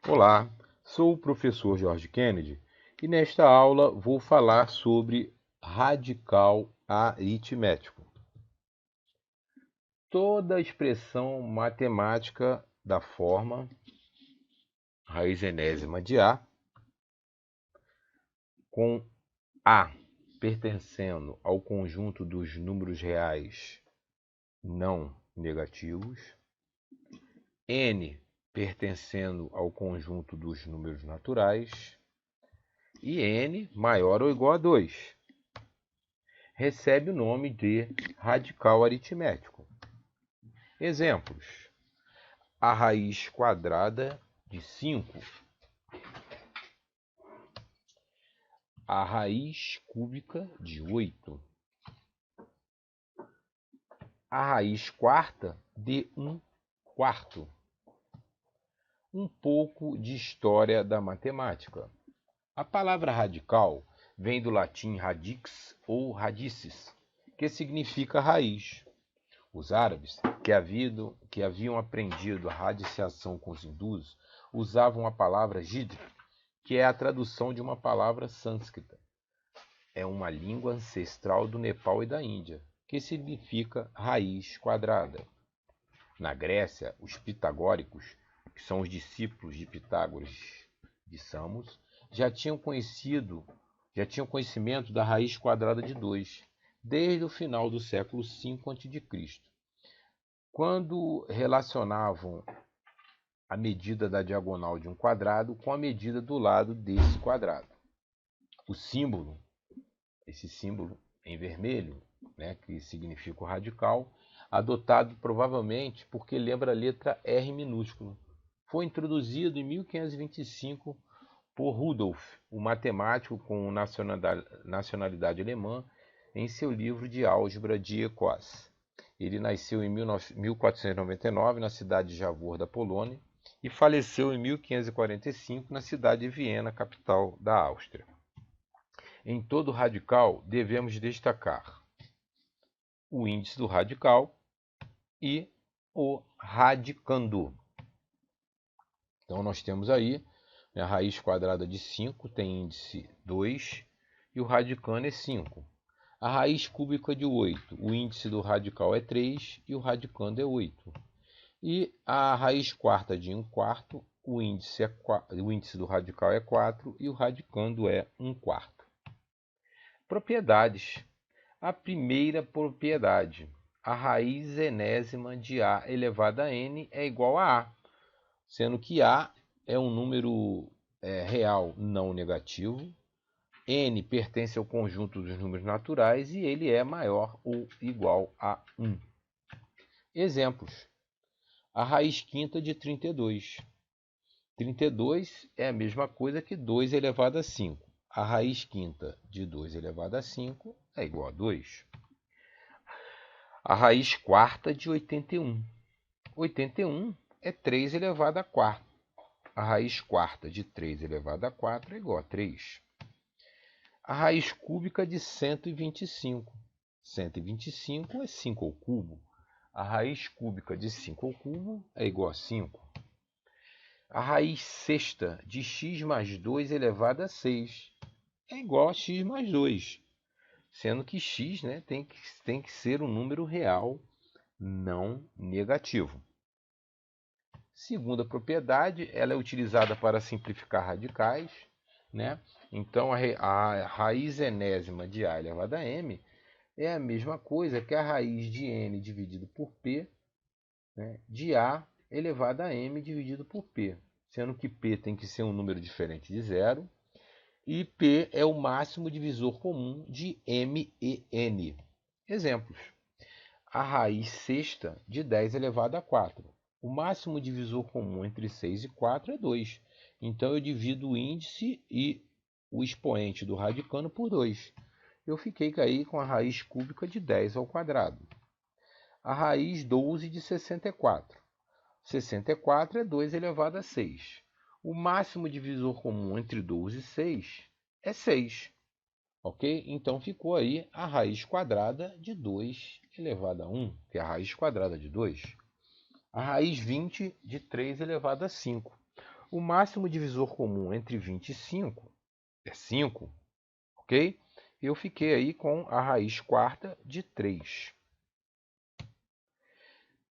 Olá, sou o professor Jorge Kennedy e nesta aula vou falar sobre radical aritmético. Toda expressão matemática da forma raiz enésima de A, com A pertencendo ao conjunto dos números reais não negativos, N pertencendo ao conjunto dos números naturais e N maior ou igual a 2. Recebe o nome de radical aritmético. Exemplos: a raiz quadrada de 5, a raiz cúbica de 8, a raiz quarta de 1/4. Um pouco de história da matemática. A palavra radical vem do latim radix ou radices, que significa raiz. Os árabes, que haviam aprendido a radiciação com os hindus, usavam a palavra jidr, que é a tradução de uma palavra sânscrita. É uma língua ancestral do Nepal e da Índia, que significa raiz quadrada. Na Grécia, os pitagóricos, que são os discípulos de Pitágoras de Samos, já tinham conhecimento da raiz quadrada de 2, desde o final do século V a.C., quando relacionavam a medida da diagonal de um quadrado com a medida do lado desse quadrado. O símbolo, esse símbolo em vermelho, que significa o radical, adotado provavelmente porque lembra a letra R minúscula, foi introduzido em 1525 por Rudolf, o matemático com nacionalidade alemã, em seu livro de álgebra de Equaz. Ele nasceu em 1499 na cidade de Javor, da Polônia, e faleceu em 1545 na cidade de Viena, capital da Áustria. Em todo radical, devemos destacar o índice do radical e o radicando. Então, nós temos aí a raiz quadrada de 5 tem índice 2 e o radicando é 5. A raiz cúbica de 8, o índice do radical é 3 e o radicando é 8. E a raiz quarta de 1/4, o índice do radical é 4 e o radicando é 1/4. Propriedades. A primeira propriedade: a raiz enésima de A elevado a N é igual a A, sendo que A é um número real não negativo, N pertence ao conjunto dos números naturais e ele é maior ou igual a 1. Exemplos: a raiz quinta de 32. 32 é a mesma coisa que 2 elevado a 5. A raiz quinta de 2 elevado a 5 é igual a 2. A raiz quarta de 81. 81 é 3 elevado a 4. A raiz quarta de 3 elevado a 4 é igual a 3. A raiz cúbica de 125. 125 é 5 ao cubo. A raiz cúbica de 5 ao cubo é igual a 5. A raiz sexta de x mais 2 elevado a 6 é igual a x mais 2, sendo que x tem que ser um número real não negativo. Segunda propriedade, ela é utilizada para simplificar radicais. Então, a raiz enésima de A elevado a M é a mesma coisa que a raiz de N dividido por P, de A elevado a M dividido por P, sendo que P tem que ser um número diferente de zero e P é o máximo divisor comum de M e N. Exemplos: a raiz sexta de 10 elevado a 4. O máximo divisor comum entre 6 e 4 é 2. Então, eu divido o índice e o expoente do radicando por 2. Eu fiquei aí com a raiz cúbica de 10 ao quadrado. A raiz 12 de 64. 64 é 2 elevado a 6. O máximo divisor comum entre 12 e 6 é 6. Ok? Então, ficou aí a raiz quadrada de 2 elevado a 1, que é a raiz quadrada de 2. A raiz 20 de 3 elevado a 5. O máximo divisor comum entre 25 é 5, ok? Eu fiquei aí com a raiz quarta de 3.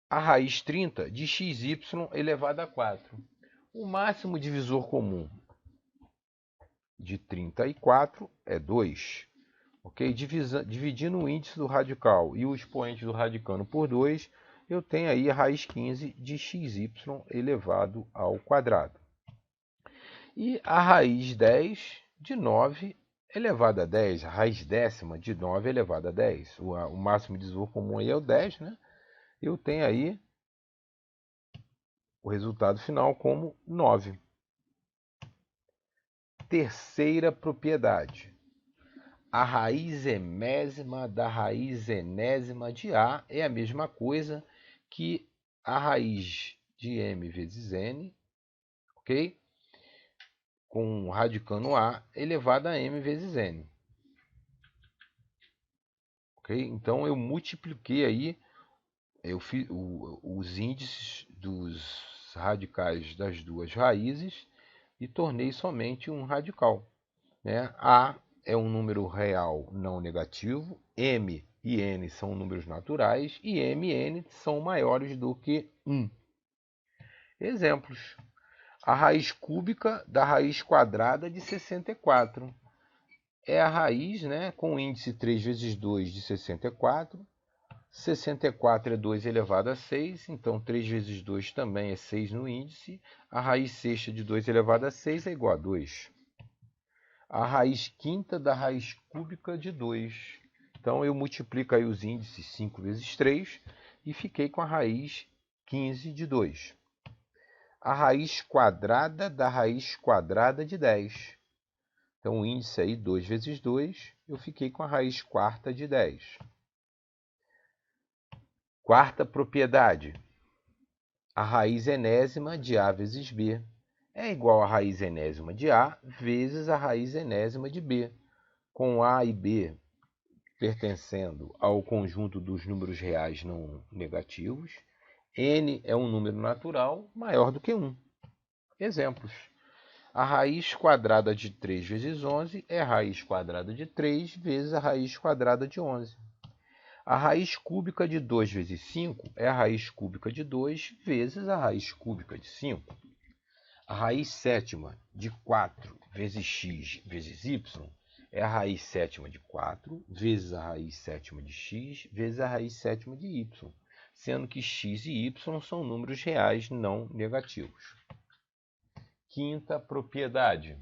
A raiz 30 de xy elevado a 4. O máximo divisor comum de 34 é 2. Ok? Dividindo o índice do radical e o expoente do radicando por 2, eu tenho aí a raiz 15 de xy elevado ao quadrado. E a raiz 10 de 9 elevado a 10, a raiz décima de 9 elevado a 10. O máximo divisor comum aí é o 10, né? Eu tenho aí o resultado final como 9. Terceira propriedade. A raiz emésima da raiz enésima de A é a mesma coisa que a raiz de m vezes n, ok? Com radicando A elevado a m vezes n. Ok? Então eu multipliquei aí, eu fiz os índices dos radicais das duas raízes e tornei somente um radical, né? A é um número real não negativo, m e n são números naturais e m e n são maiores do que 1. Exemplos. A raiz cúbica da raiz quadrada de 64. É a raiz, né, com o índice 3 vezes 2 de 64. 64 é 2 elevado a 6, então 3 vezes 2 também é 6 no índice. A raiz sexta de 2 elevado a 6 é igual a 2. A raiz quinta da raiz cúbica de 2. Então eu multiplico aí os índices 5 vezes 3 e fiquei com a raiz 15 de 2. A raiz quadrada da raiz quadrada de 10. Então o índice aí 2 vezes 2, eu fiquei com a raiz quarta de 10. Quarta propriedade. A raiz enésima de A vezes B é igual à raiz enésima de A vezes a raiz enésima de B, com A e B pertencendo ao conjunto dos números reais não negativos. N é um número natural maior do que 1. Exemplos. A raiz quadrada de 3 vezes 11 é a raiz quadrada de 3 vezes a raiz quadrada de 11. A raiz cúbica de 2 vezes 5 é a raiz cúbica de 2 vezes a raiz cúbica de 5. A raiz sétima de 4 vezes x vezes y é a raiz sétima de 4 vezes a raiz sétima de x vezes a raiz sétima de y, sendo que x e y são números reais não negativos. Quinta propriedade.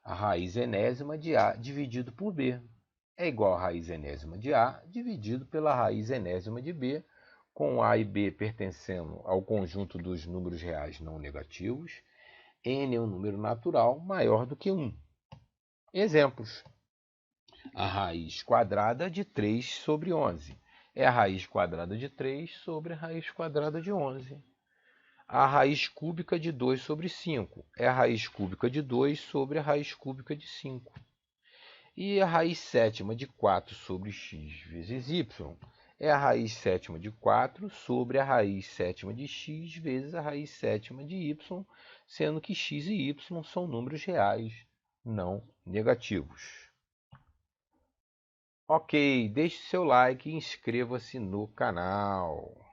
A raiz enésima de A dividido por B é igual à raiz enésima de A dividido pela raiz enésima de B, com A e B pertencendo ao conjunto dos números reais não negativos. N é um número natural maior do que 1. Exemplos. A raiz quadrada de 3 sobre 11 é a raiz quadrada de 3 sobre a raiz quadrada de 11. A raiz cúbica de 2 sobre 5 é a raiz cúbica de 2 sobre a raiz cúbica de 5. E a raiz sétima de 4 sobre x vezes y é a raiz sétima de 4 sobre a raiz sétima de x vezes a raiz sétima de y, sendo que x e y são números reais não negativos. Ok, deixe seu like e inscreva-se no canal.